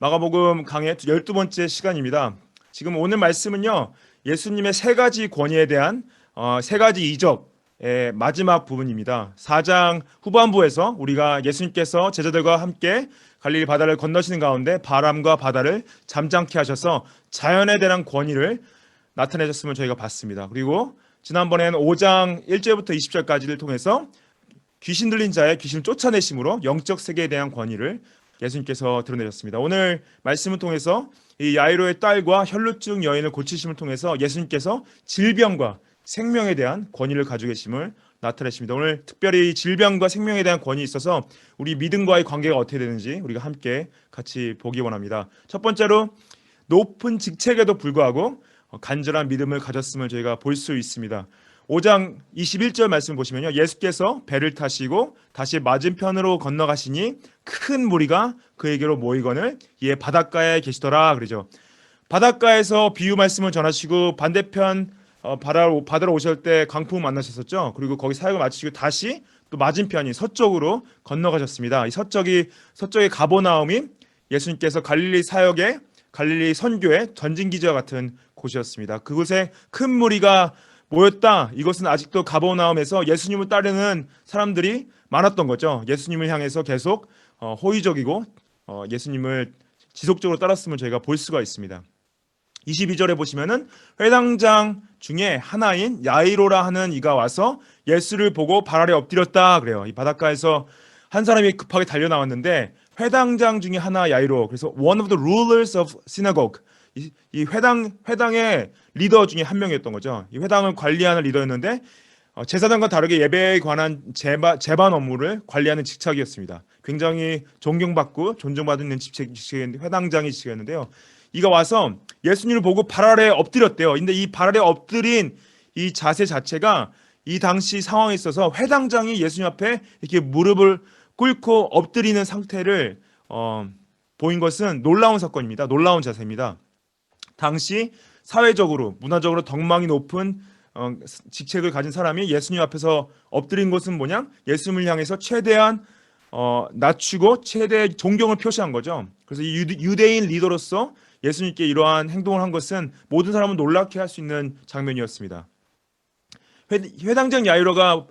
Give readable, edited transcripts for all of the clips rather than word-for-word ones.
마가복음 강의 12번째 시간입니다. 지금 오늘 말씀은요. 예수님의 세 가지 권위에 대한 세 가지 이적의 마지막 부분입니다. 4장 후반부에서 우리가 예수님께서 제자들과 함께 갈릴리 바다를 건너시는 가운데 바람과 바다를 잠잠케 하셔서 자연에 대한 권위를 나타내셨음을 저희가 봤습니다. 그리고 지난번에는 5장 1절부터 20절까지를 통해서 귀신 들린 자의 귀신을 쫓아내심으로 영적 세계에 대한 권위를 예수님께서 드러내셨습니다. 오늘 말씀을 통해서 이 야이로의 딸과 혈루증 여인을 고치심을 통해서 예수님께서 질병과 생명에 대한 권위를 가지고 계심을 나타내십니다. 오늘 특별히 질병과 생명에 대한 권위에 있어서 우리 믿음과의 관계가 어떻게 되는지 우리가 함께 같이 보기 원합니다. 첫 번째로 높은 직책에도 불구하고 간절한 믿음을 가졌음을 저희가 볼 수 있습니다. 5장 21절 말씀 보시면요. 예수께서 배를 타시고 다시 맞은편으로 건너가시니 큰 무리가 그에게로 모이거늘 이에 바닷가에 계시더라 그러죠. 바닷가에서 비유 말씀을 전하시고 반대편 바다로 오실 때 강풍을 만나셨었죠. 그리고 거기 사역을 마치시고 다시 또 맞은편인 서쪽으로 건너가셨습니다. 이 서쪽의 가버나움이 예수님께서 갈릴리 사역의 갈릴리 선교의 전진기지와 같은 곳이었습니다. 그곳에 큰 무리가 모였다. 이것은 아직도 가버나움에서 예수님을 따르는 사람들이 많았던 거죠. 예수님을 향해서 계속 호의적이고 예수님을 지속적으로 따랐음을 저희가 볼 수가 있습니다. 22절에 보시면은 회당장 중에 하나인 야이로라 하는 이가 와서 예수를 보고 발 아래 엎드렸다 그래요. 이 바닷가에서 한 사람이 급하게 달려 나왔는데 회당장 중에 하나 야이로, 그래서 one of the rulers of synagogue, 이 회당의 리더 중에 한 명이었던 거죠. 이 회당을 관리하는 리더였는데 제사장과 다르게 예배에 관한 제반 업무를 관리하는 직책이었습니다. 굉장히 존경받고 존중받는 직책인 회당장이 직책이었는데요. 이가 와서 예수님을 보고 발 아래 엎드렸대요. 근데 이 발 아래 엎드린 이 자세 자체가 이 당시 상황에 있어서 회당장이 예수님 앞에 이렇게 무릎을 꿇고 엎드리는 상태를 보인 것은 놀라운 사건입니다. 놀라운 자세입니다. 당시 사회적으로 문화적으로 덕망이 높은 직책을 가진 사람이 예수님 앞에서 엎드린 것은 뭐냐? 예수님을 향해서 최대한 낮추고 최대의 존경을 표시한 거죠. 그래서 이 유대인 리더로서 예수님께 이러한 행동을 한 것은 모든 사람을 놀랍게 할 수 있는 장면이었습니다. 회당장 야이로가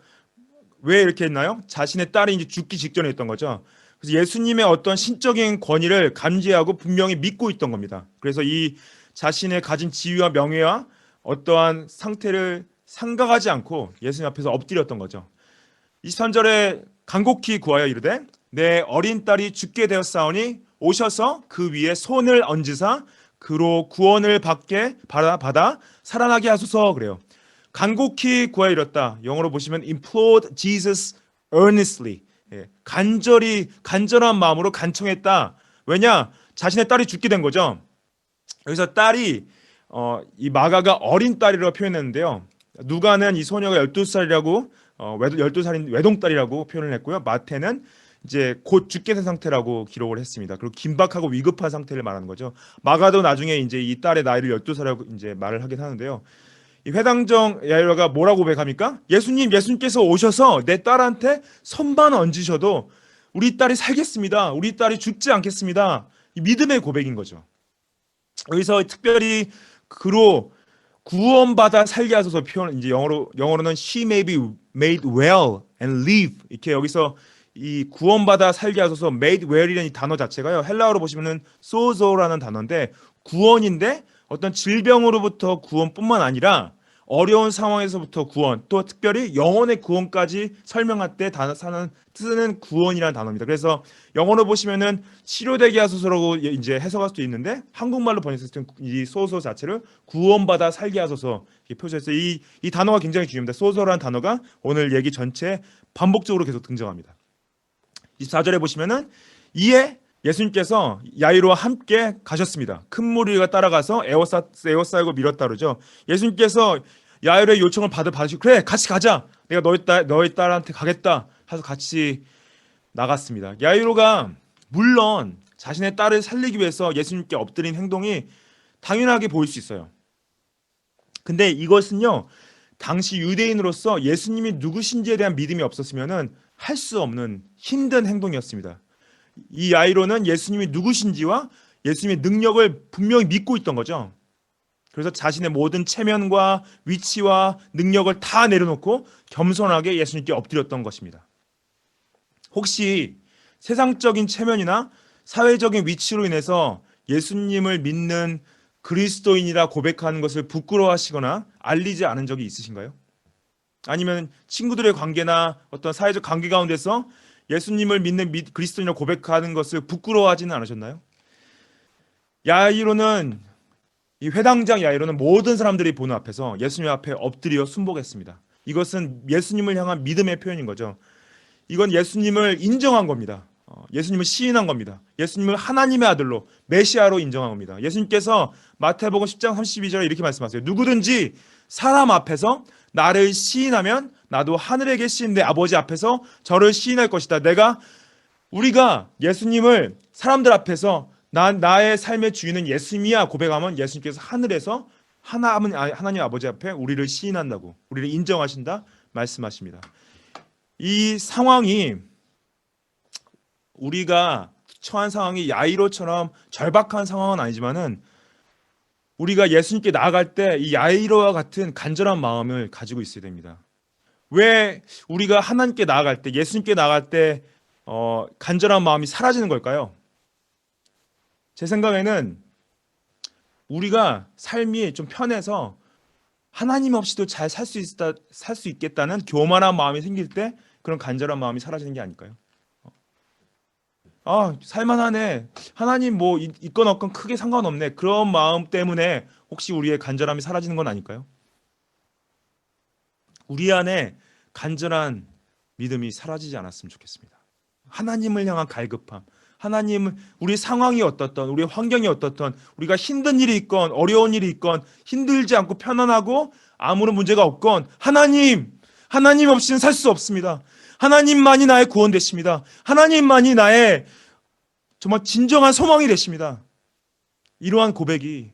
왜 이렇게 했나요? 자신의 딸이 이제 죽기 직전에 했던 거죠. 그래서 예수님의 어떤 신적인 권위를 감지하고 분명히 믿고 있던 겁니다. 그래서 이 자신의 가진 지위와 명예와 어떠한 상태를 생각하지 않고 예수님 앞에서 엎드렸던 거죠. 23절에 간곡히 구하여 이르되 내 어린 딸이 죽게 되었사오니 오셔서 그 위에 손을 얹으사 그로 구원을 받아 살아나게 하소서 그래요. 간곡히 구하여 이뤘다. 영어로 보시면 implored Jesus earnestly. 간절한 마음으로 간청했다. 왜냐? 자신의 딸이 죽게 된 거죠. 여기서 딸이 이 마가가 어린 딸이라고 표현했는데요. 누가는 이 소녀가 12살이라고 12살인 외동딸이라고 표현을 했고요. 마태는 이제 곧 죽게 된 상태라고 기록을 했습니다. 그리고 긴박하고 위급한 상태를 말하는 거죠. 마가도 나중에 이제 이 딸의 나이를 12살이라고 이제 말을 하긴 하는데요. 이 회당장 야이로가 뭐라고 고백합니까? 예수님께서 오셔서 내 딸한테 손만 얹으셔도 우리 딸이 살겠습니다. 우리 딸이 죽지 않겠습니다. 이 믿음의 고백인 거죠. 여기서 특별히 그로 구원받아 살게 하소서 표현, 이제 영어로는 she may be made well and live, 이렇게 여기서 이 구원받아 살게 하소서 made well이라는 이 단어 자체가요, 헬라어로 보시면은 소조라는 단어인데 구원인데 어떤 질병으로부터 구원뿐만 아니라 어려운 상황에서부터 구원, 또 특별히 영혼의 구원까지 설명할 때 쓰는 구원이라는 단어입니다. 그래서 영어로 보시면은 치료되게 하소서라고 이제 해석할 수도 있는데 한국말로 번역했을 때 이 소서 자체를 구원받아 살게 하소서 이렇게 표시했어요. 이 단어가 굉장히 중요합니다. 소서라는 단어가 오늘 얘기 전체에 반복적으로 계속 등장합니다. 24절에 보시면은 이에 예수님께서 야이로와 함께 가셨습니다. 큰 무리가 따라가서 에워싸고 밀었다 그러죠. 예수님께서 야이로의 요청을 받으시고 그래 같이 가자. 내가 너희 딸한테 가겠다. 해서 같이 나갔습니다. 야이로가 물론 자신의 딸을 살리기 위해서 예수님께 엎드린 행동이 당연하게 보일 수 있어요. 근데 이것은요, 당시 유대인으로서 예수님이 누구신지에 대한 믿음이 없었으면은 할 수 없는 힘든 행동이었습니다. 이 야이로는 예수님이 누구신지와 예수님의 능력을 분명히 믿고 있던 거죠. 그래서 자신의 모든 체면과 위치와 능력을 다 내려놓고 겸손하게 예수님께 엎드렸던 것입니다. 혹시 세상적인 체면이나 사회적인 위치로 인해서 예수님을 믿는 그리스도인이라 고백하는 것을 부끄러워하시거나 알리지 않은 적이 있으신가요? 아니면 친구들의 관계나 어떤 사회적 관계 가운데서 예수님을 믿는 그리스도인이라 고백하는 것을 부끄러워하지는 않으셨나요? 야이로는 이 회당장 야이로는 모든 사람들이 보는 앞에서 예수님 앞에 엎드려 순복했습니다. 이것은 예수님을 향한 믿음의 표현인 거죠. 이건 예수님을 인정한 겁니다. 예수님을 시인한 겁니다. 예수님을 하나님의 아들로 메시아로 인정한 겁니다. 예수님께서 마태복음 10장 32절에 이렇게 말씀하세요. 누구든지 사람 앞에서 나를 시인하면 나도 하늘에 계신 내 아버지 앞에서 저를 시인할 것이다. 우리가 예수님을 사람들 앞에서 나의 삶의 주인은 예수님이야 고백하면 예수님께서 하늘에서 하나님 아버지 앞에 우리를 시인한다고, 우리를 인정하신다 말씀하십니다. 이 상황이, 우리가 처한 상황이 야이로처럼 절박한 상황은 아니지만은 우리가 예수님께 나아갈 때 이 야이로와 같은 간절한 마음을 가지고 있어야 됩니다. 왜 우리가 하나님께 나아갈 때, 예수님께 나아갈 때 간절한 마음이 사라지는 걸까요? 제 생각에는 우리가 삶이 좀 편해서 하나님 없이도 잘 살 수 있겠다는 교만한 마음이 생길 때 그런 간절한 마음이 사라지는 게 아닐까요? 살만하네. 하나님 뭐 있건 없건 크게 상관없네. 그런 마음 때문에 혹시 우리의 간절함이 사라지는 건 아닐까요? 우리 안에 간절한 믿음이 사라지지 않았으면 좋겠습니다. 하나님을 향한 갈급함, 하나님, 우리 상황이 어떻든, 우리 환경이 어떻든, 우리가 힘든 일이 있건 어려운 일이 있건 힘들지 않고 편안하고 아무런 문제가 없건 하나님 없이는 살 수 없습니다. 하나님만이 나의 구원 되십니다. 하나님만이 나의 정말 진정한 소망이 되십니다. 이러한 고백이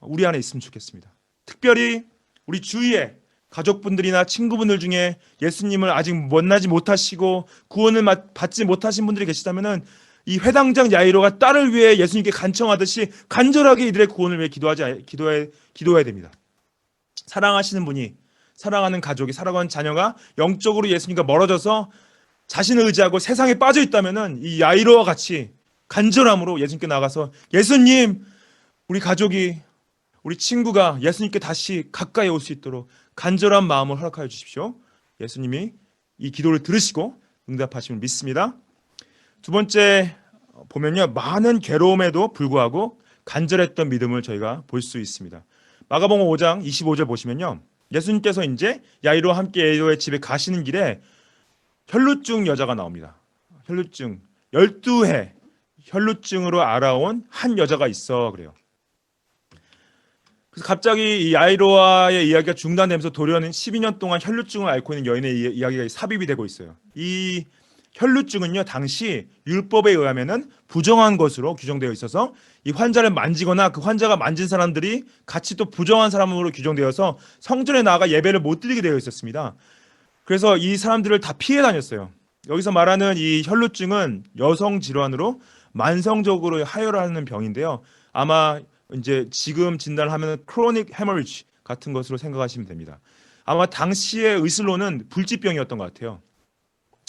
우리 안에 있으면 좋겠습니다. 특별히 우리 주위에 가족분들이나 친구분들 중에 예수님을 아직 만나지 못하시고 구원을 받지 못하신 분들이 계시다면은 이 회당장 야이로가 딸을 위해 예수님께 간청하듯이 간절하게 이들의 구원을 위해 기도해야 됩니다. 사랑하시는 분이, 사랑하는 가족이, 사랑하는 자녀가 영적으로 예수님과 멀어져서 자신을 의지하고 세상에 빠져 있다면은 이 야이로와 같이 간절함으로 예수님께 나가서 예수님, 우리 가족이, 우리 친구가 예수님께 다시 가까이 올 수 있도록 간절한 마음을 허락하여 주십시오. 예수님이 이 기도를 들으시고 응답하심을 믿습니다. 두 번째 보면요, 많은 괴로움에도 불구하고 간절했던 믿음을 저희가 볼 수 있습니다. 마가복음 5장 25절 보시면요, 예수님께서 이제 야이로와 함께 야이로의 집에 가시는 길에 혈루증 여자가 나옵니다. 혈루증 12해 혈루증으로 알아온 한 여자가 있어 그래요. 그래서 갑자기 이 야이로와의 이야기가 중단되면서 도련은 12년 동안 혈루증을 앓고 있는 여인의 이야기가 삽입이 되고 있어요. 이 혈루증은요, 당시 율법에 의하면은 부정한 것으로 규정되어 있어서 이 환자를 만지거나 그 환자가 만진 사람들이 같이 또 부정한 사람으로 규정되어서 성전에 나아가 예배를 못 드리게 되어 있었습니다. 그래서 이 사람들을 다 피해 다녔어요. 여기서 말하는 이 혈루증은 여성 질환으로 만성적으로 하혈하는 병인데요. 아마 이제 지금 진단을 하면 크로닉 헤머리지 같은 것으로 생각하시면 됩니다. 아마 당시의 의술로는 불치병이었던 것 같아요.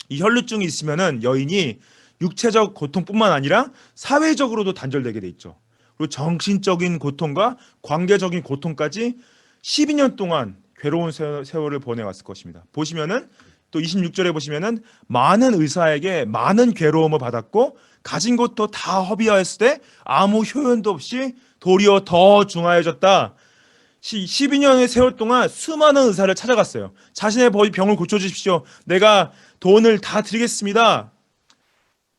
이 혈루증이 있으면은 여인이 육체적 고통뿐만 아니라 사회적으로도 단절되게 돼 있죠. 그리고 정신적인 고통과 관계적인 고통까지 12년 동안 괴로운 세월을 보내왔을 것입니다. 보시면은 또 26절에 보시면은 많은 의사에게 많은 괴로움을 받았고 가진 것도 다 허비하였을 때 아무 효연도 없이 도리어 더 중하여졌다. 12년의 세월 동안 수많은 의사를 찾아갔어요. 자신의 병을 고쳐주십시오. 내가 돈을 다 드리겠습니다.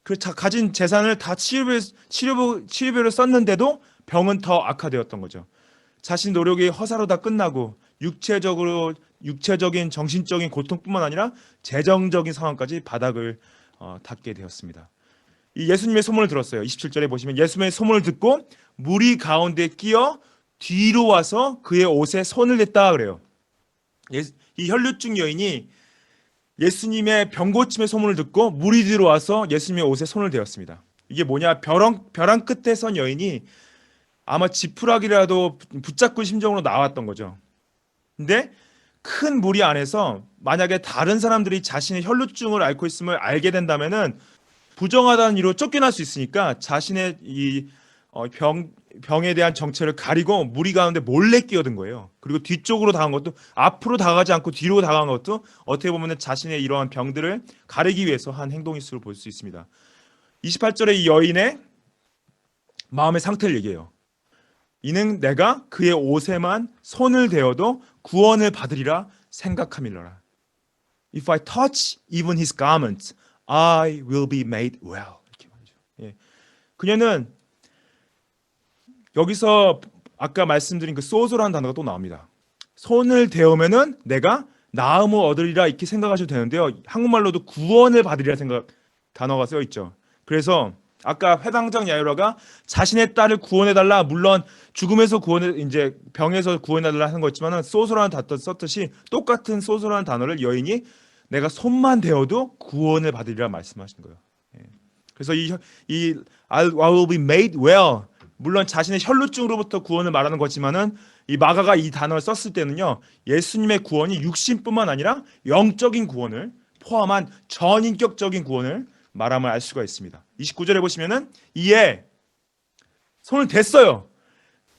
그 가진 재산을 다 치료비로 썼는데도 병은 더 악화되었던 거죠. 자신 노력이 허사로 다 끝나고 육체적인 정신적인 고통뿐만 아니라 재정적인 상황까지 바닥을 닿게 되었습니다. 이 예수님의 소문을 들었어요. 27절에 보시면 예수님의 소문을 듣고 무리 가운데 끼어 뒤로 와서 그의 옷에 손을 댔다 그래요. 이 혈루증 여인이 예수님의 병고침의 소문을 듣고 무리 뒤로 와서 예수님의 옷에 손을 대었습니다. 이게 뭐냐? 벼랑 끝에 선 여인이 아마 지푸라기라도 붙잡고 심정으로 나왔던 거죠. 근데 큰 무리 안에서 만약에 다른 사람들이 자신의 혈루증을 앓고 있음을 알게 된다면은 부정하다는 이유로 쫓겨날 수 있으니까 자신의 이 병에 대한 정체를 가리고 무리 가운데 몰래 끼어든 거예요. 그리고 뒤쪽으로 다가간 것도 앞으로 다가가지 않고 뒤로 다가간 것도 어떻게 보면 자신의 이러한 병들을 가리기 위해서 한 행동일 수로 볼 수 있습니다. 28절에 이 여인의 마음의 상태를 얘기해요. 이는 내가 그의 옷에만 손을 대어도 구원을 받으리라 생각함이로라. If I touch even his garment, I will be made well. 이렇게 말이죠. 예. 그녀는 여기서 아까 말씀드린 그 소소라는 단어가 또 나옵니다. 손을 대으면은 내가 나음을 얻으리라 이렇게 생각하셔도 되는데요. 한국말로도 구원을 받으리라 생각 단어가 쓰여 있죠. 그래서 아까 회당장 야이로가 자신의 딸을 구원해달라, 물론 죽음에서 구원해 이제 병에서 구원해달라 하는 거였지만은 소소라는 단어 썼듯이 똑같은 소소라는 단어를 여인이 내가 손만 대어도 구원을 받으리라 말씀하신 거예요. 예. 그래서 이 I will be made well, 물론 자신의 혈루증으로부터 구원을 말하는 거지만은 이 마가가 이 단어를 썼을 때는요, 예수님의 구원이 육신뿐만 아니라 영적인 구원을 포함한 전인격적인 구원을 말함을 알 수가 있습니다. 29절에 보시면은 이에 손을 댔어요.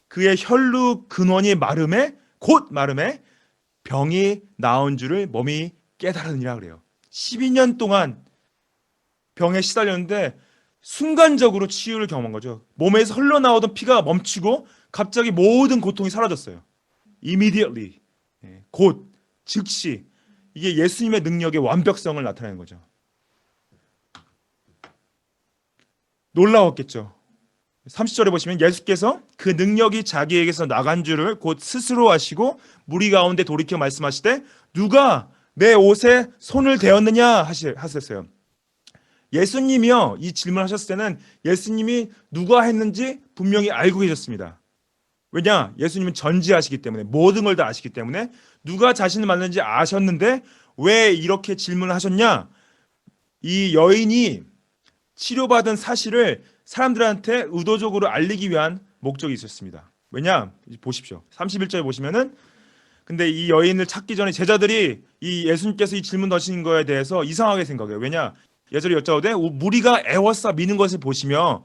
그의 혈루 근원이 마름에 곧 마름에 병이 나은 줄을 몸이 깨달으니라 그래요. 12년 동안 병에 시달렸는데 순간적으로 치유를 경험한 거죠. 몸에서 흘러나오던 피가 멈추고 갑자기 모든 고통이 사라졌어요. Immediately, 곧, 즉시. 이게 예수님의 능력의 완벽성을 나타내는 거죠. 놀라웠겠죠. 30절에 보시면 예수께서 그 능력이 자기에게서 나간 줄을 곧 스스로 아시고 무리 가운데 돌이켜 말씀하시되 누가 내 옷에 손을 대었느냐 하셨어요. 예수님이요, 이 질문하셨을 때는 예수님이 누가 했는지 분명히 알고 계셨습니다. 왜냐? 예수님은 전지하시기 때문에, 모든 걸 다 아시기 때문에 누가 자신을 만났는지 아셨는데 왜 이렇게 질문을 하셨냐? 이 여인이 치료받은 사실을 사람들한테 의도적으로 알리기 위한 목적이 있었습니다. 왜냐? 보십시오. 31절에 보시면은 근데 이 여인을 찾기 전에 제자들이 이 예수님께서 이 질문 던지는 거에 대해서 이상하게 생각해요. 왜냐? 예절이 여짜오되 무리가 애워싸 미는 것을 보시며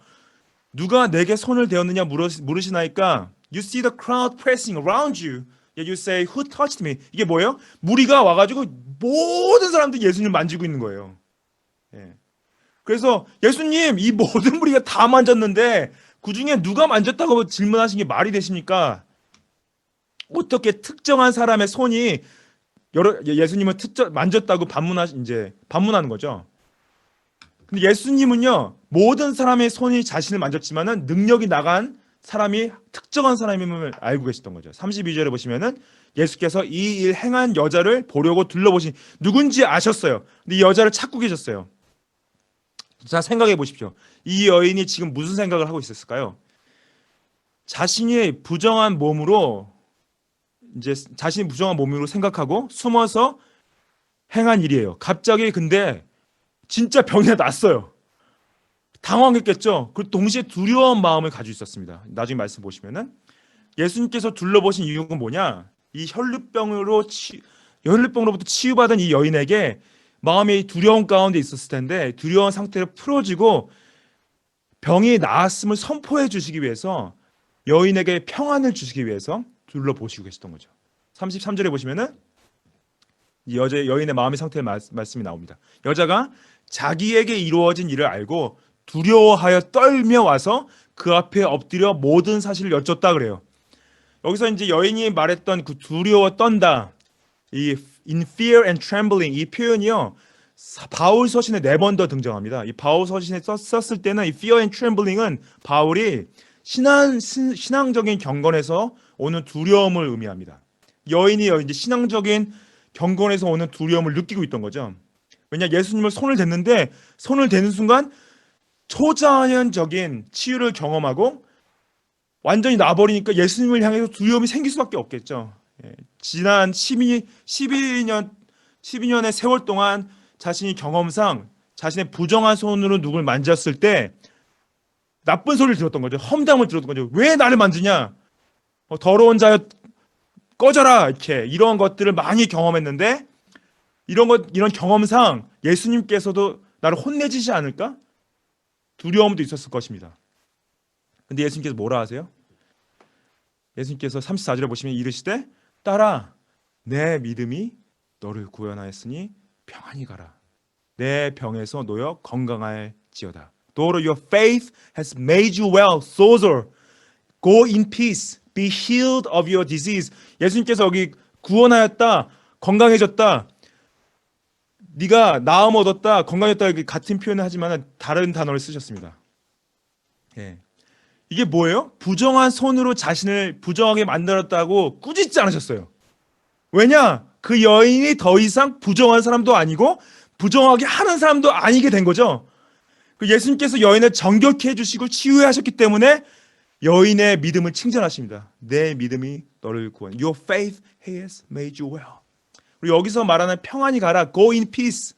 누가 내게 손을 대었느냐 물으시나이까 You see the crowd pressing around you. Yet you say Who touched me? 이게 뭐예요? 무리가 와가지고 모든 사람들이 예수님을 만지고 있는 거예요. 예. 그래서 예수님 이 모든 무리가 다 만졌는데 그 중에 누가 만졌다고 질문하신 게 말이 되십니까? 어떻게 특정한 사람의 손이 예수님을 만졌다고 반문하는 거죠. 근데 예수님은요, 모든 사람의 손이 자신을 만졌지만은 능력이 나간 사람이 특정한 사람임을 알고 계셨던 거죠. 32절에 보시면은 예수께서 이 일 행한 여자를 보려고 둘러보신 누군지 아셨어요. 근데 이 여자를 찾고 계셨어요. 자, 생각해 보십시오. 이 여인이 지금 무슨 생각을 하고 있었을까요? 자신이 부정한 몸으로 생각하고 숨어서 행한 일이에요. 갑자기 근데 진짜 병이 났어요. 당황했겠죠. 그리고 동시에 두려운 마음을 가지고 있었습니다. 나중에 말씀 보시면은 예수님께서 둘러보신 이유가 뭐냐? 이 혈루병으로부터 치유받은 이 여인에게 마음이 두려움 가운데 있었을 텐데 두려운 상태를 풀어주고 병이 나았음을 선포해 주시기 위해서 여인에게 평안을 주시기 위해서 둘러보시고 계셨던 거죠. 33절에 보시면은 이 여인의 마음의 상태의 말씀이 나옵니다. 여자가 자기에게 이루어진 일을 알고 두려워하여 떨며 와서 그 앞에 엎드려 모든 사실을 여쭙다 그래요. 여기서 이제 여인이 말했던 그 두려워 떤다, 이 in fear and trembling 이 표현이요, 바울 서신에 4번 더 등장합니다. 이 바울 서신에 썼을 때는 이 fear and trembling은 바울이 신앙적인 경건에서 오는 두려움을 의미합니다. 여인이 이제 신앙적인 경건에서 오는 두려움을 느끼고 있던 거죠. 왜냐, 예수님을 손을 댔는데 손을 대는 순간 초자연적인 치유를 경험하고 완전히 나버리니까 예수님을 향해서 두려움이 생길 수밖에 없겠죠. 지난 12년의 세월 동안 자신이 경험상 자신의 부정한 손으로 누굴 만졌을 때 나쁜 소리를 들었던 거죠. 험담을 들었던 거죠. 왜 나를 만지냐? 더러운 자여 꺼져라. 이렇게 이런 것들을 많이 경험했는데 이런 경험상 예수님께서도 나를 혼내지지 않을까? 두려움도 있었을 것입니다. 근데 예수님께서 뭐라 하세요? 예수님께서 34절에 보시면 이르시되 딸아 내 믿음이 너를 구원하였으니 평안히 가라. 내 병에서 놓여 건강할지어다. Daughter, your faith has made you well. Daughter, go in peace. Be healed of your disease. 예수님께서 여기 구원하였다, 건강해졌다, 네가 나음 얻었다, 건강했다 이렇게 같은 표현을 하지만 다른 단어를 쓰셨습니다. 예. 이게 뭐예요? 부정한 손으로 자신을 부정하게 만들었다고 꾸짖지 않으셨어요. 왜냐? 그 여인이 더 이상 부정한 사람도 아니고 부정하게 하는 사람도 아니게 된 거죠. 예수님께서 여인을 정결케 해주시고 치유하셨기 때문에 여인의 믿음을 칭찬하십니다. 내 믿음이 너를 구원. Your faith has made you well. 그리고 여기서 말하는 평안히 가라. Go in peace.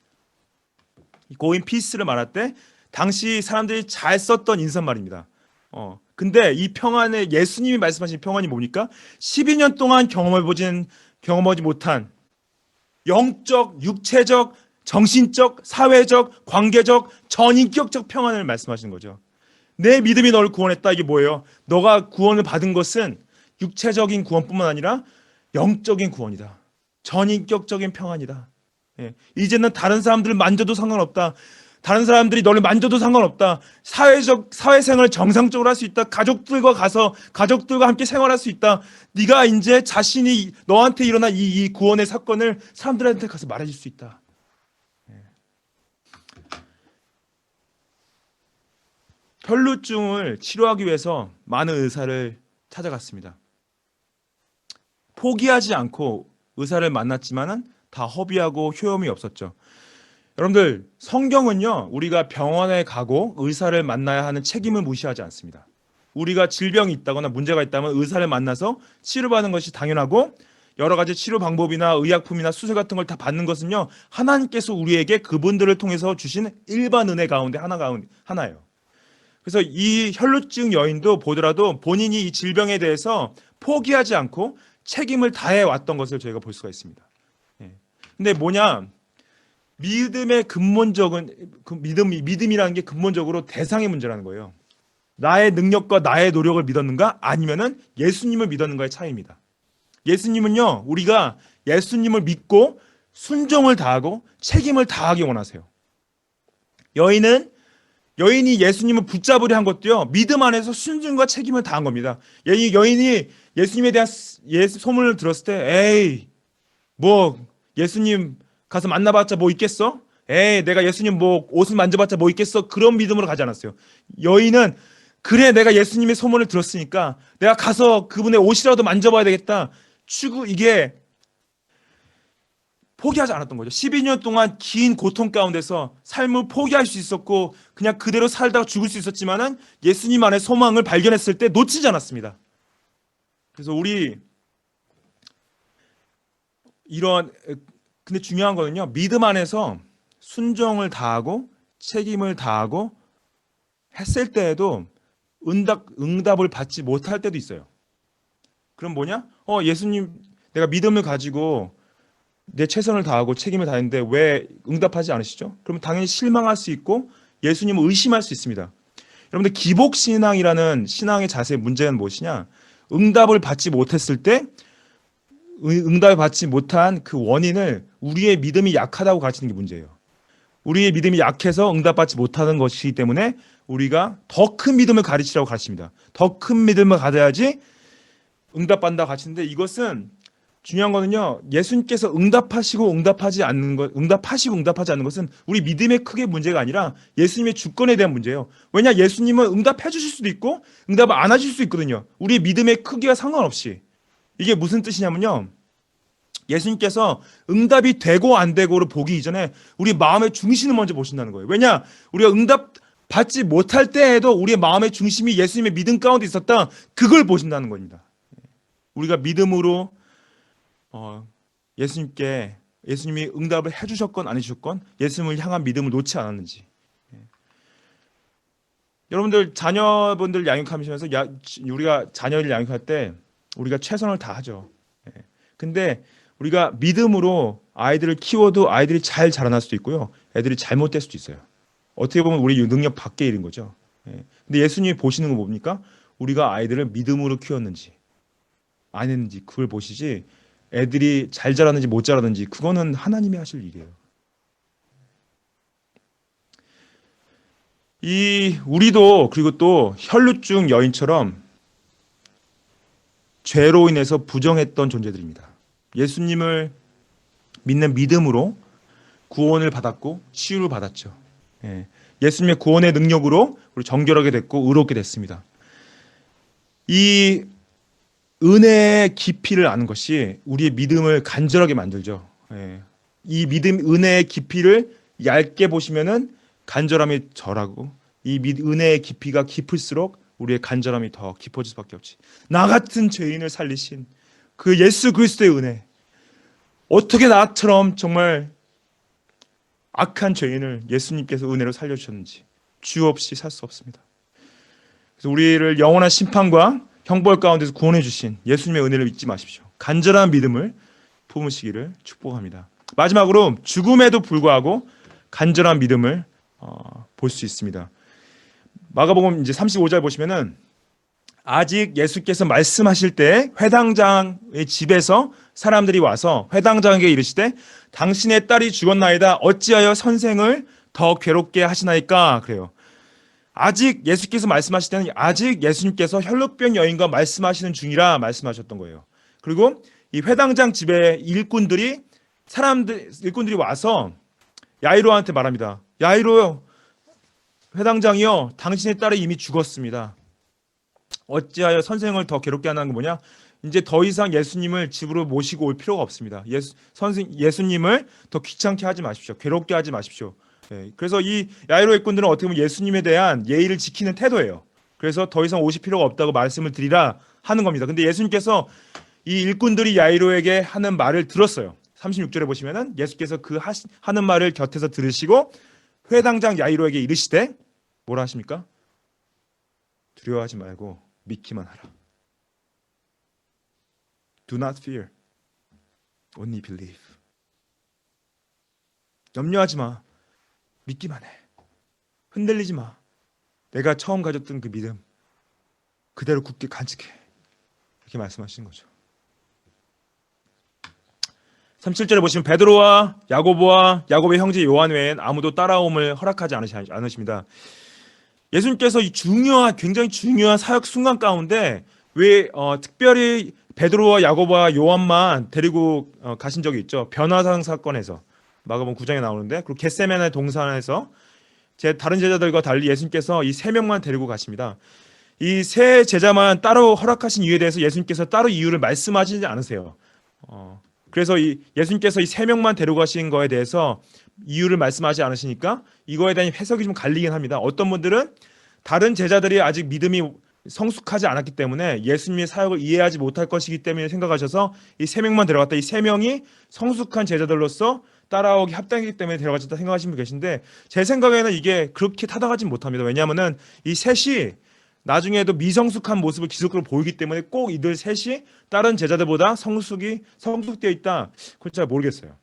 Go in peace를 말할 때 당시 사람들이 잘 썼던 인사말입니다. 근데 이 평안에 예수님이 말씀하신 평안이 뭡니까? 12년 동안 경험하지 못한 영적, 육체적, 정신적, 사회적, 관계적, 전인격적 평안을 말씀하시는 거죠. 내 믿음이 너를 구원했다. 이게 뭐예요? 너가 구원을 받은 것은 육체적인 구원뿐만 아니라 영적인 구원이다. 전인격적인 평안이다. 예. 이제는 다른 사람들을 만져도 상관없다. 다른 사람들이 너를 만져도 상관없다. 사회생활을 정상적으로 할 수 있다. 가족들과 함께 생활할 수 있다. 네가 이제 자신이 너한테 일어난 이 구원의 사건을 사람들한테 가서 말해줄 수 있다. 혈루증을 치료하기 위해서 많은 의사를 찾아갔습니다. 포기하지 않고 의사를 만났지만은 다 허비하고 효험이 없었죠. 여러분들, 성경은요, 우리가 병원에 가고 의사를 만나야 하는 책임을 무시하지 않습니다. 우리가 질병이 있다거나 문제가 있다면 의사를 만나서 치료받는 것이 당연하고, 여러 가지 치료 방법이나 의약품이나 수술 같은 걸 다 받는 것은요, 하나님께서 우리에게 그분들을 통해서 주신 일반 은혜 가운데 하나예요. 그래서 이 혈루증 여인도 보더라도 본인이 이 질병에 대해서 포기하지 않고 책임을 다해 왔던 것을 저희가 볼 수가 있습니다. 근데 뭐냐? 믿음의 믿음이라는 게 근본적으로 대상의 문제라는 거예요. 나의 능력과 나의 노력을 믿었는가? 아니면은 예수님을 믿었는가의 차이입니다. 예수님은요, 우리가 예수님을 믿고 순종을 다하고 책임을 다하기 원하세요. 여인이 예수님을 붙잡으려 한 것도요, 믿음 안에서 순종과 책임을 다한 겁니다. 여인이 예수님에 대한 소문을 들었을 때, 에이, 뭐 예수님 가서 만나봤자 뭐 있겠어? 에이, 내가 예수님 뭐 옷을 만져봤자 뭐 있겠어? 그런 믿음으로 가지 않았어요. 여인은 그래, 내가 예수님의 소문을 들었으니까 내가 가서 그분의 옷이라도 만져봐야 되겠다. 이게 포기하지 않았던 거죠. 12년 동안 긴 고통 가운데서 삶을 포기할 수 있었고 그냥 그대로 살다가 죽을 수 있었지만은 예수님 안에 소망을 발견했을 때 놓치지 않았습니다. 그래서 근데 중요한 거는요, 믿음 안에서 순종을 다하고 책임을 다하고 했을 때에도 응답을 받지 못할 때도 있어요. 그럼 뭐냐? 예수님, 내가 믿음을 가지고 내 최선을 다하고 책임을 다했는데 왜 응답하지 않으시죠? 그러면 당연히 실망할 수 있고 예수님을 의심할 수 있습니다. 여러분들, 기복신앙이라는 신앙의 자세의 문제는 무엇이냐? 응답을 받지 못했을 때 응답을 받지 못한 그 원인을 우리의 믿음이 약하다고 가르치는 게 문제예요. 우리의 믿음이 약해서 응답받지 못하는 것이기 때문에 우리가 더 큰 믿음을 가르치십니다. 더 큰 믿음을 가져야지 응답받는다고 가르치는데, 이것은 중요한 거는요, 예수님께서 응답하시고 응답하지 않는 것은 우리 믿음의 크게 문제가 아니라 예수님의 주권에 대한 문제예요. 왜냐? 예수님은 응답해 주실 수도 있고 응답을 안 해줄 수 있거든요. 우리 믿음의 크기와 상관없이. 이게 무슨 뜻이냐면요, 예수님께서 응답이 되고 안 되고를 보기 이전에 우리 마음의 중심을 먼저 보신다는 거예요. 왜냐? 우리가 응답 받지 못할 때에도 우리의 마음의 중심이 예수님의 믿음 가운데 있었다. 그걸 보신다는 겁니다. 우리가 믿음으로 예수님이 응답을 해주셨건 안 해주셨건 예수님을 향한 믿음을 놓지 않았는지. 여러분들 자녀분들 양육하시면서 우리가 자녀를 양육할 때 우리가 최선을 다하죠. 예. 근데 우리가 믿음으로 아이들을 키워도 아이들이 잘 자라날 수도 있고요. 애들이 잘못될 수도 있어요. 어떻게 보면 우리 능력 밖의 일인 거죠. 예. 근데 예수님이 보시는 건 뭡니까? 우리가 아이들을 믿음으로 키웠는지 안 했는지 그걸 보시지, 애들이 잘 자라는지 못 자라는지 그거는 하나님이 하실 일이에요. 우리도 그리고 또 혈루증 여인처럼 죄로 인해서 부정했던 존재들입니다. 예수님을 믿는 믿음으로 구원을 받았고 치유를 받았죠. 예. 예수님의 구원의 능력으로 우리 정결하게 됐고 의롭게 됐습니다. 이 은혜의 깊이를 아는 것이 우리의 믿음을 간절하게 만들죠. 예. 이 은혜의 깊이를 얇게 보시면은 간절함이 절하고, 은혜의 깊이가 깊을수록 우리의 간절함이 더 깊어질 수밖에 없지. 나 같은 죄인을 살리신 그 예수 그리스도의 은혜, 어떻게 나처럼 정말 악한 죄인을 예수님께서 은혜로 살려주셨는지 주 없이 살 수 없습니다. 그래서 우리를 영원한 심판과 형벌 가운데서 구원해 주신 예수님의 은혜를 잊지 마십시오. 간절한 믿음을 품으시기를 축복합니다. 마지막으로 죽음에도 불구하고 간절한 믿음을 볼 수 있습니다. 마가복음 이제 35절 보시면은 아직 예수께서 말씀하실 때 회당장의 집에서 사람들이 와서 회당장에게 이르시되 당신의 딸이 죽었나이다 어찌하여 선생을 더 괴롭게 하시나이까. 그래요. 아직 예수께서 말씀하실 때는 아직 예수님께서 혈루병 여인과 말씀하시는 중이라 말씀하셨던 거예요. 그리고 이 회당장 집에 일꾼들이 와서 야이로한테 말합니다. 야이로요, 회당장이요, 당신의 딸이 이미 죽었습니다. 어찌하여 선생을 더 괴롭게 하는 게 뭐냐? 이제 더 이상 예수님을 집으로 모시고 올 필요가 없습니다. 예수님을 더 귀찮게 하지 마십시오. 괴롭게 하지 마십시오. 예, 그래서 이 야이로 일꾼들은 어떻게 보면 예수님에 대한 예의를 지키는 태도예요. 그래서 더 이상 오실 필요가 없다고 말씀을 드리라 하는 겁니다. 근데 예수님께서 이 일꾼들이 야이로에게 하는 말을 들었어요. 36절에 보시면은 예수께서 그 하는 말을 곁에서 들으시고 회당장 야이로에게 이르시되 뭐라 하십니까? 두려워하지 말고 믿기만 하라. Do not fear, only believe. 염려하지 마. 믿기만 해. 흔들리지 마. 내가 처음 가졌던 그 믿음 그대로 굳게 간직해. 이렇게 말씀하시는 거죠. 37절에 보시면 베드로와 야고보의 형제 요한 외엔 아무도 따라옴을 허락하지 않으십니다. 예수님께서 이 굉장히 중요한 사역 순간 가운데 왜 특별히 베드로와 야고보와 요한만 데리고 가신 적이 있죠. 변화산 사건에서 마가복음 9장에 나오는데, 그리고 겟세마네 동산에서 다른 제자들과 달리 예수님께서 이 세 명만 데리고 가십니다. 이 세 제자만 따로 허락하신 이유에 대해서 예수님께서 따로 이유를 말씀하시지 않으세요. 그래서 예수님께서 이 세 명만 데려가신 거에 대해서 이유를 말씀하지 않으시니까 이거에 대한 해석이 좀 갈리긴 합니다. 어떤 분들은 다른 제자들이 아직 믿음이 성숙하지 않았기 때문에 예수님의 사역을 이해하지 못할 것이기 때문에 생각하셔서 이 세 명만 데려갔다. 이 세 명이 성숙한 제자들로서 따라오기 합당이기 때문에 데려가셨다 생각하시는 분 계신데, 제 생각에는 이게 그렇게 타당하지 못합니다. 왜냐하면은 이 셋이 나중에도 미성숙한 모습을 지속적으로 보이기 때문에 꼭 이들 셋이 다른 제자들보다 성숙되어 있다. 그걸 잘 모르겠어요.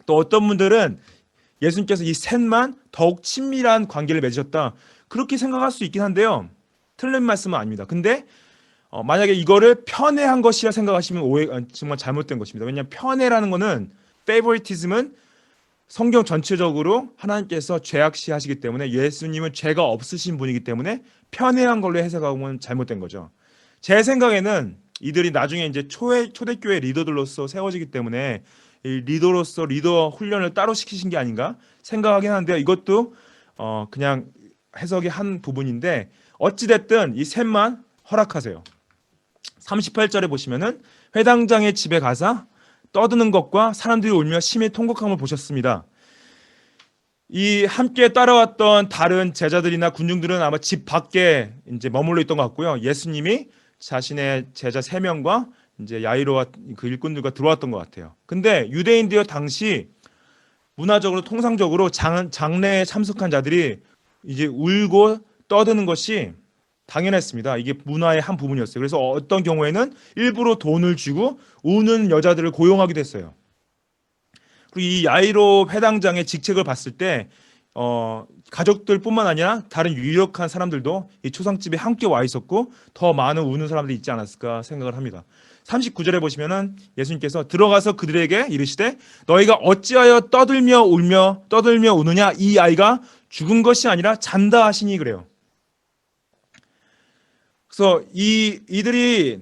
또 어떤 분들은 예수님께서 이 셋만 더욱 친밀한 관계를 맺으셨다. 그렇게 생각할 수 있긴 한데요. 틀린 말씀은 아닙니다. 근데 만약에 이거를 편애한 것이라 생각하시면 정말 잘못된 것입니다. 왜냐하면 편애라는 거는 favoritism은 성경 전체적으로 하나님께서 죄악시하시기 때문에 예수님은 죄가 없으신 분이기 때문에 편애한 걸로 해석하면 잘못된 거죠. 제 생각에는 이들이 나중에 이제 초대교회 리더들로서 세워지기 때문에 이 리더로서 리더 훈련을 따로 시키신 게 아닌가 생각하긴 하는데요. 이것도 그냥 해석의 한 부분인데, 어찌됐든 이 셋만 허락하세요. 38절에 보시면은 회당장의 집에 가사 떠드는 것과 사람들이 울며 심히 통곡함을 보셨습니다. 이 함께 따라왔던 다른 제자들이나 군중들은 아마 집 밖에 이제 머물러 있던 것 같고요. 예수님이 자신의 제자 3명과 이제 야이로와 그 일꾼들과 들어왔던 것 같아요. 근데 유대인들 당시 문화적으로 통상적으로 장례에 참석한 자들이 이제 울고 떠드는 것이 당연했습니다. 이게 문화의 한 부분이었어요. 그래서 어떤 경우에는 일부러 돈을 주고 우는 여자들을 고용하기도 했어요. 그리고 이 야이로 회당장의 직책을 봤을 때 가족들뿐만 아니라 다른 유력한 사람들도 이 초상집에 함께 와 있었고 더 많은 우는 사람들이 있지 않았을까 생각을 합니다. 39절에 보시면은 예수님께서 들어가서 그들에게 이르시되 너희가 어찌하여 떠들며 우느냐 이 아이가 죽은 것이 아니라 잔다 하시니 그래요. 그래서 이들이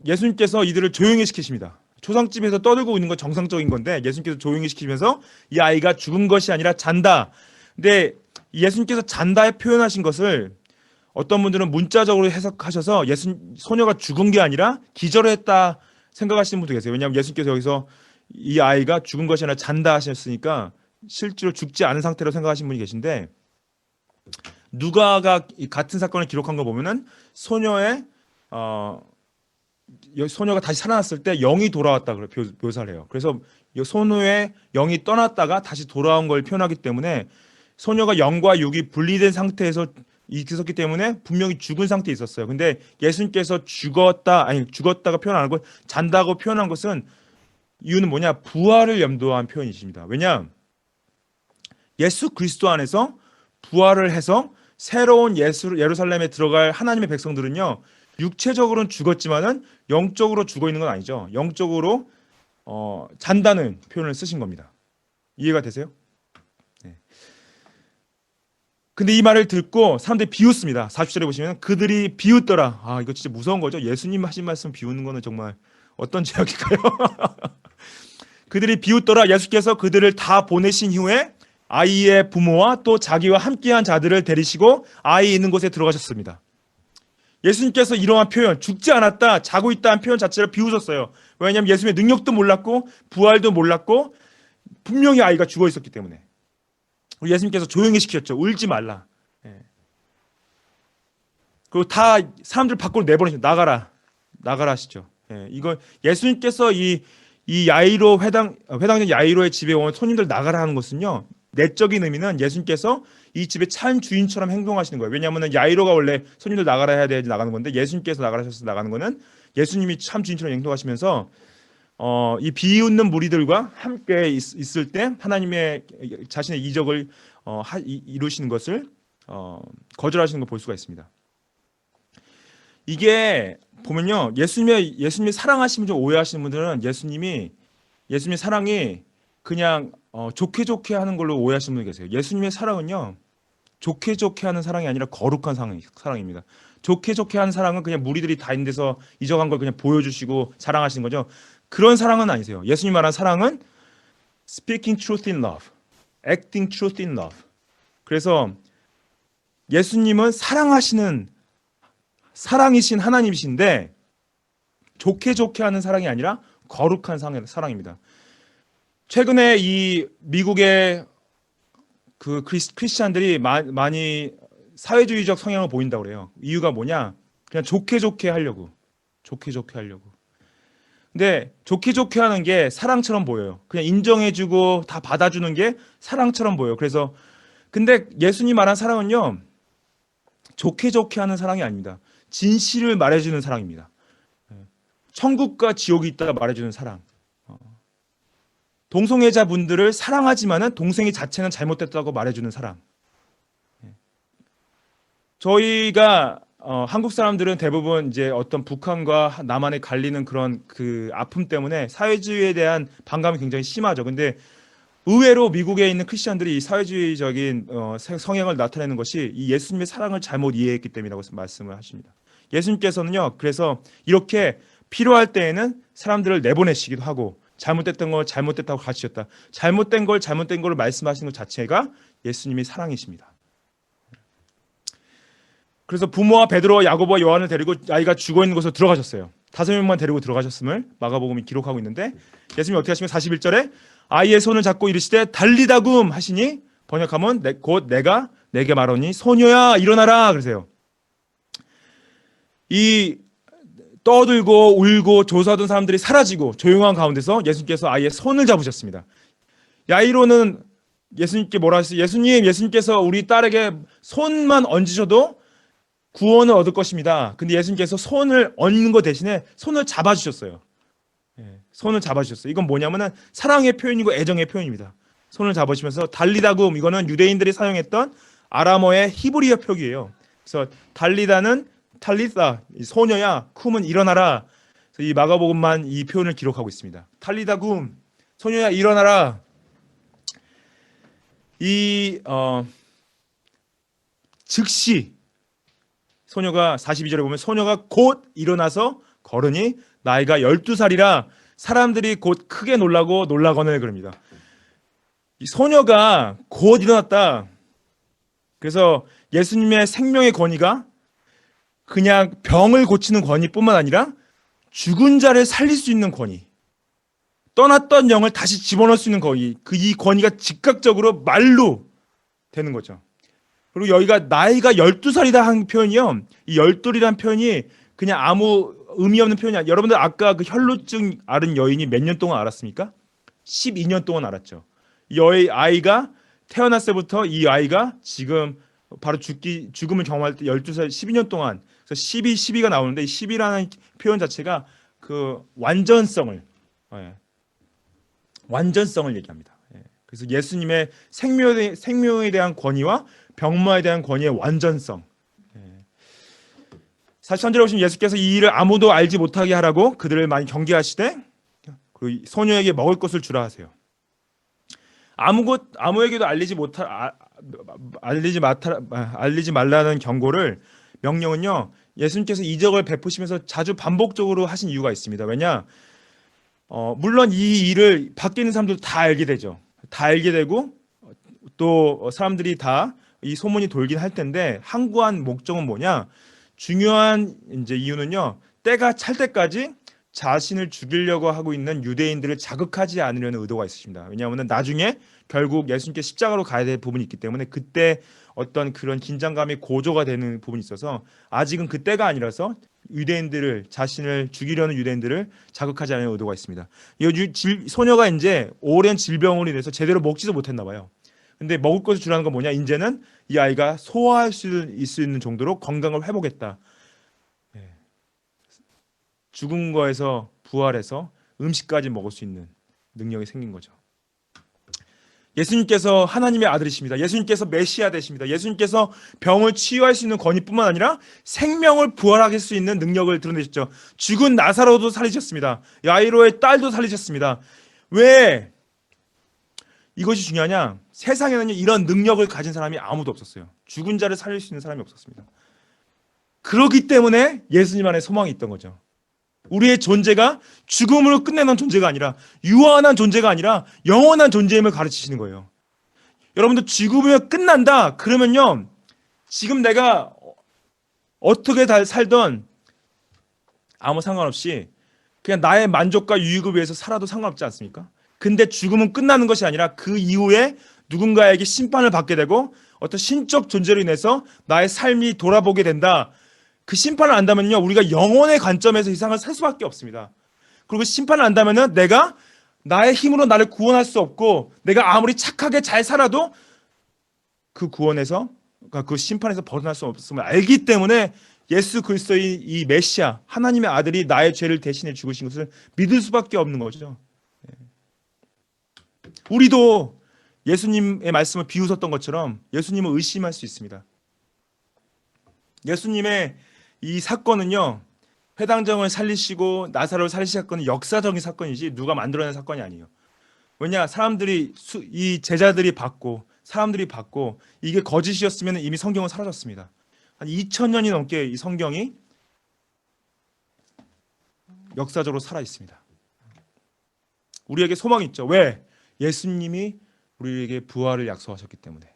예수님께서 이들을 조용히 시키십니다. 초상집에서 떠들고 있는 건 정상적인 건데 예수님께서 조용히 시키면서 이 아이가 죽은 것이 아니라 잔다. 근데 예수님께서 잔다에 표현하신 것을 어떤 분들은 문자적으로 해석하셔서 소녀가 죽은 게 아니라 기절을 했다 생각하시는 분도 계세요. 왜냐하면 예수님께서 여기서 이 아이가 죽은 것이 아니라 잔다 하셨으니까 실제로 죽지 않은 상태로 생각하시는 분이 계신데 누가가 같은 사건을 기록한 거 보면은 소녀가 다시 살아났을 때 영이 돌아왔다 묘사를 해요. 그래서 소녀의 영이 떠났다가 다시 돌아온 걸 표현하기 때문에 소녀가 영과 육이 분리된 상태에서 있었기 때문에 분명히 죽은 상태에 있었어요. 근데 예수님께서 죽었다가 표현 안 하고 잔다고 표현한 것은 이유는 뭐냐? 부활을 염두한 표현이십니다. 왜냐? 예수 그리스도 안에서 부활을 해서 새로운 예루살렘에 들어갈 하나님의 백성들은요. 육체적으로는 죽었지만은 영적으로 죽어 있는 건 아니죠. 영적으로 잔다는 표현을 쓰신 겁니다. 이해가 되세요? 네. 근데 이 말을 듣고 사람들이 비웃습니다. 40절에 보시면 그들이 비웃더라. 아, 이거 진짜 무서운 거죠. 예수님 하신 말씀 비웃는 거는 정말 어떤 죄악일까요? 그들이 비웃더라. 예수께서 그들을 다 보내신 이후에 아이의 부모와 또 자기와 함께한 자들을 데리시고 아이 있는 곳에 들어가셨습니다. 예수님께서 이러한 표현, 죽지 않았다, 자고 있다는 표현 자체를 비웃었어요. 왜냐하면 예수님의 능력도 몰랐고 부활도 몰랐고 분명히 아이가 죽어 있었기 때문에. 예수님께서 조용히 시켰죠. 울지 말라. 그리고 다 사람들 밖으로 내보내시죠. 나가라 하시죠. 이거 예수님께서 이 야이로 회당장 야이로의 집에 온 손님들 나가라 하는 것은요. 내적인 의미는 예수님께서 이 집의 참 주인처럼 행동하시는 거예요. 왜냐하면 야이로가 원래 손님들 나가라 해야 돼야지 나가는 건데 예수님께서 나가라 하셔서 나가는 거는 예수님이 참 주인처럼 행동하시면서 이 비웃는 무리들과 함께 있을 때 하나님의 자신의 이적을 이루시는 것을 거절하시는 걸 볼 수가 있습니다. 이게 보면요, 예수님이 사랑하시면 좀 오해하시는 분들은 예수님의 사랑이 그냥 좋게 하는 걸로 오해하시는 분이 계세요. 예수님의 사랑은요, 좋게 하는 사랑이 아니라 거룩한 사랑입니다. 좋게 하는 사랑은 그냥 무리들이 다 있는 데서 이적한 걸 그냥 보여주시고 자랑하시는 거죠. 그런 사랑은 아니세요. 예수님 말한 사랑은 speaking truth in love, acting truth in love. 그래서 예수님은 사랑이신 하나님이신데 좋게 하는 사랑이 아니라 거룩한 사랑입니다. 최근에 이 미국의 그 크리스찬들이 많이 사회주의적 성향을 보인다고 그래요. 이유가 뭐냐? 그냥 좋게 하려고. 근데 좋게 하는 게 사랑처럼 보여요. 그냥 인정해주고 다 받아주는 게 사랑처럼 보여요. 그래서 근데 예수님 말한 사랑은요, 좋게 하는 사랑이 아닙니다. 진실을 말해주는 사랑입니다. 천국과 지옥이 있다 말해주는 사랑. 동성애자분들을 사랑하지만은 동성애 자체는 잘못됐다고 말해주는 사랑. 저희가 한국 사람들은 대부분 이제 어떤 북한과 남한에 갈리는 그런 그 아픔 때문에 사회주의에 대한 반감이 굉장히 심하죠. 근데 의외로 미국에 있는 크리스천들이 이 사회주의적인 성향을 나타내는 것이 이 예수님의 사랑을 잘못 이해했기 때문이라고 말씀을 하십니다. 예수님께서는요, 그래서 이렇게 필요할 때에는 사람들을 내보내시기도 하고 잘못됐던 걸 잘못됐다고 가르치셨다. 잘못된 걸 말씀하시는 것 자체가 예수님의 사랑이십니다. 그래서 부모와 베드로와 야고보와 요한을 데리고 아이가 죽어 있는 곳으로 들어가셨어요. 5명만 데리고 들어가셨음을 마가복음이 기록하고 있는데 예수님이 어떻게 하시면 41절에 아이의 손을 잡고 이르시되 달리다굼 하시니 번역하면 곧 내가 내게 말하니 소녀야 일어나라 그러세요. 이 떠들고 울고 조사하던 사람들이 사라지고 조용한 가운데서 예수님께서 아이의 손을 잡으셨습니다. 야이로는 예수님께 뭐라 했어요? 예수님께서 우리 딸에게 손만 얹으셔도 구원을 얻을 것입니다. 근데 예수님께서 손을 얹는 것 대신에 손을 잡아주셨어요. 예, 손을 잡아주셨어요. 이건 뭐냐면은 사랑의 표현이고 애정의 표현입니다. 손을 잡으시면서 달리다굼, 이거는 유대인들이 사용했던 아람어의 히브리어 표기예요. 그래서 달리다는 탈리사, 소녀야, 쿰은 일어나라. 그래서 이 마가복음만 이 표현을 기록하고 있습니다. 탈리다굼, 소녀야 일어나라. 이 즉시 소녀가 42절에 보면 소녀가 곧 일어나서 걸으니 나이가 12살이라 사람들이 곧 크게 놀라거늘 그럽니다. 이 소녀가 곧 일어났다. 그래서 예수님의 생명의 권위가 그냥 병을 고치는 권위뿐만 아니라 죽은 자를 살릴 수 있는 권위, 떠났던 영을 다시 집어넣을 수 있는 권위, 이 권위가 즉각적으로 말로 되는 거죠. 그리고 여기가 나이가 12살이다 한 표현이요. 이 12이라는 표현이 그냥 아무 의미 없는 표현이 아니에요. 여러분들 아까 그 혈루증 앓은 여인이 몇 년 동안 알았습니까? 12년 동안 알았죠. 이 아이가 태어났을 때부터 이 아이가 지금 바로 죽음을 경험할 때 12살, 12년 동안, 그래서 12가 나오는데 이 12라는 표현 자체가 그 완전성을 얘기합니다. 그래서 예수님의 생명에 대한 권위와 병마에 대한 권위의 완전성. 43절에 보시면 예수께서 이 일을 아무도 알지 못하게 하라고 그들을 많이 경계하시되 그 소녀에게 먹을 것을 주라 하세요. 아무에게도 알리지 말라는 경고를, 명령은요, 예수님께서 이적을 베푸시면서 자주 반복적으로 하신 이유가 있습니다. 왜냐? 물론 이 일을 밖에 있는 사람들도 다 알게 되죠. 다 알게 되고 또 사람들이 다 이 소문이 돌긴 할 텐데 항구한 목적은 뭐냐? 중요한 이제 이유는요, 때가 찰 때까지 자신을 죽이려고 하고 있는 유대인들을 자극하지 않으려는 의도가 있으십니다. 왜냐하면 나중에 결국 예수님께 십자가로 가야 될 부분이 있기 때문에 그때 어떤 그런 긴장감이 고조가 되는 부분이 있어서 아직은 그때가 아니라서 자신을 죽이려는 유대인들을 자극하지 않는 의도가 있습니다. 소녀가 이제 오랜 질병으로 인해서 제대로 먹지도 못했나 봐요. 근데 먹을 것을 주라는 건 뭐냐? 이제는 이 아이가 소화할 수 있는 정도로 건강을 회복했다. 죽은 거에서 부활해서 음식까지 먹을 수 있는 능력이 생긴 거죠. 예수님께서 하나님의 아들이십니다. 예수님께서 메시아 되십니다. 예수님께서 병을 치유할 수 있는 권위뿐만 아니라 생명을 부활하게 할 수 있는 능력을 드러내셨죠. 죽은 나사로도 살리셨습니다. 야이로의 딸도 살리셨습니다. 왜 이것이 중요하냐? 세상에는 이런 능력을 가진 사람이 아무도 없었어요. 죽은 자를 살릴 수 있는 사람이 없었습니다. 그렇기 때문에 예수님 안에 소망이 있던 거죠. 우리의 존재가 죽음으로 끝내는 존재가 아니라, 유한한 존재가 아니라 영원한 존재임을 가르치시는 거예요. 여러분들 죽음이면 끝난다 그러면요, 지금 내가 어떻게 살던 아무 상관없이 그냥 나의 만족과 유익을 위해서 살아도 상관없지 않습니까? 근데 죽음은 끝나는 것이 아니라 그 이후에 누군가에게 심판을 받게 되고 어떤 신적 존재로 인해서 나의 삶이 돌아보게 된다. 그 심판을 안다면요, 우리가 영혼의 관점에서 세상을 살 수밖에 없습니다. 그리고 심판을 안다면은 내가 나의 힘으로 나를 구원할 수 없고, 내가 아무리 착하게 잘 살아도 그 구원에서, 그러니까 그 심판에서 벗어날 수 없음을 알기 때문에 예수 그리스도의 이 메시아, 하나님의 아들이 나의 죄를 대신해 죽으신 것을 믿을 수밖에 없는 거죠. 우리도 예수님의 말씀을 비웃었던 것처럼 예수님을 의심할 수 있습니다. 예수님의 이 사건은요, 회당장을 살리시고 나사로를 살리신 사건은 역사적인 사건이지 누가 만들어낸 사건이 아니에요. 왜냐? 이 제자들이 사람들이 받고 이게 거짓이었으면 이미 성경은 사라졌습니다. 한 2000년이 넘게 이 성경이 역사적으로 살아 있습니다. 우리에게 소망이 있죠. 왜? 예수님이 우리에게 부활을 약속하셨기 때문에.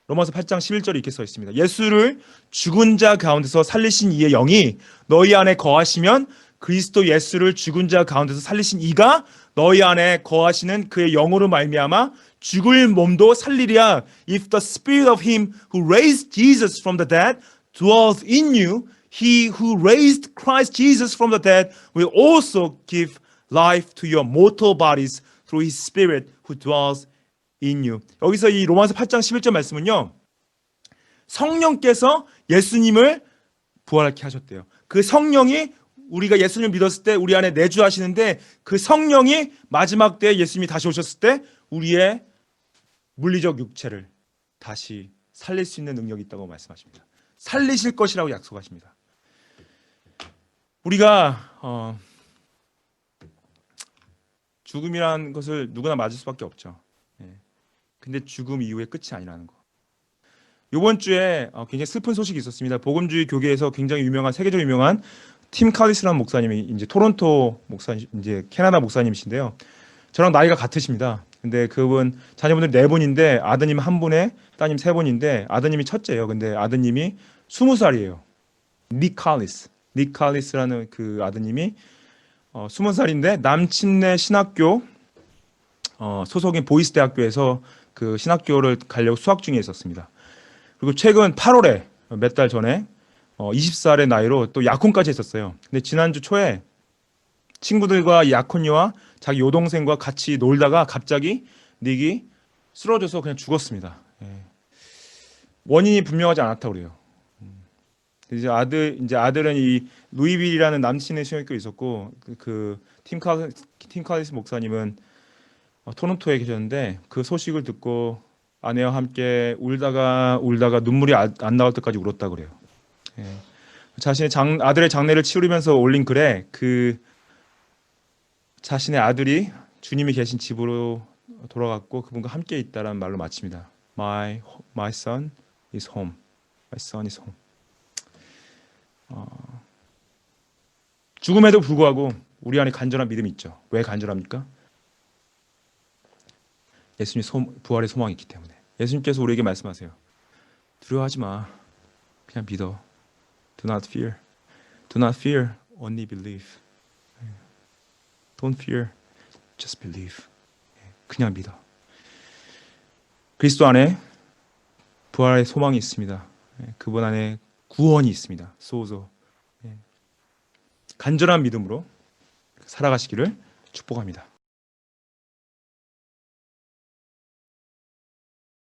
로마서 8장 11절에 이렇게 써 있습니다. 예수를 죽은 자 가운데서 살리신 이의 영이 너희 안에 거하시면 그리스도 예수를 죽은 자 가운데서 살리신 이가 너희 안에 거하시는 그의 영으로 말미암아 죽을 몸도 살리리라. If the spirit of him who raised Jesus from the dead dwells in you, he who raised Christ Jesus from the dead will also give life to your mortal bodies through his spirit who dwells in you. 여기서 이 로마서 8장 11절 말씀은요. 성령께서 예수님을 부활케 하셨대요. 그 성령이 우리가 예수님을 믿었을 때 우리 안에 내주하시는데 그 성령이 마지막 때에 예수님이 다시 오셨을 때 우리의 물리적 육체를 다시 살릴 수 있는 능력이 있다고 말씀하십니다. 살리실 것이라고 약속하십니다. 우리가 죽음이라는 것을 누구나 맞을 수밖에 없죠. 근데 죽음 이후의 끝이 아니라는 거. 이번 주에 굉장히 슬픈 소식이 있었습니다. 복음주의 교계에서 굉장히 유명한 세계적으로 유명한 팀 칼리스라는 목사님이 이제 토론토 목사님, 이제 캐나다 목사님이신데요. 저랑 나이가 같으십니다. 근데 그분 자녀분들 4분인데 아드님 1분에 따님 3분인데 아드님이 첫째예요. 근데 아드님이 20살이에요. 닉 칼리스라는 그 아드님이 20살인데 남침내 신학교 소속인 보이스 대학교에서 그 신학교를 가려고 수학 중에 있었습니다. 그리고 최근 8월에 몇 달 전에 20살의 나이로 또 약혼까지 했었어요. 근데 지난주 초에 친구들과 약혼녀와 자기 여동생과 같이 놀다가 갑자기 닉이 쓰러져서 그냥 죽었습니다. 원인이 분명하지 않았다고 그래요. 이제 아들은 이 루이빌이라는 남친의 신학교에 있었고 팀 칼리스 목사님은 토론토에 계셨는데 그 소식을 듣고 아내와 함께 울다가 눈물이 안 나올 때까지 울었다고 그래요. 자신의 아들의 장례를 치르면서 올린 글에 그 자신의 아들이 주님이 계신 집으로 돌아갔고 그분과 함께 있다라는 말로 마칩니다. My son is home. My son is home. 죽음에도 불구하고 우리 안에 간절한 믿음이 있죠. 왜 간절합니까? 예수님 부활의 소망이 있기 때문에. 예수님께서 우리에게 말씀하세요. 두려워하지 마. 그냥 믿어. Do not fear. Do not fear. Only believe. Don't fear. Just believe. 그냥 믿어. 그리스도 안에 부활의 소망이 있습니다. 그분 안에 구원이 있습니다. 소소. 간절한 믿음으로 살아가시기를 축복합니다.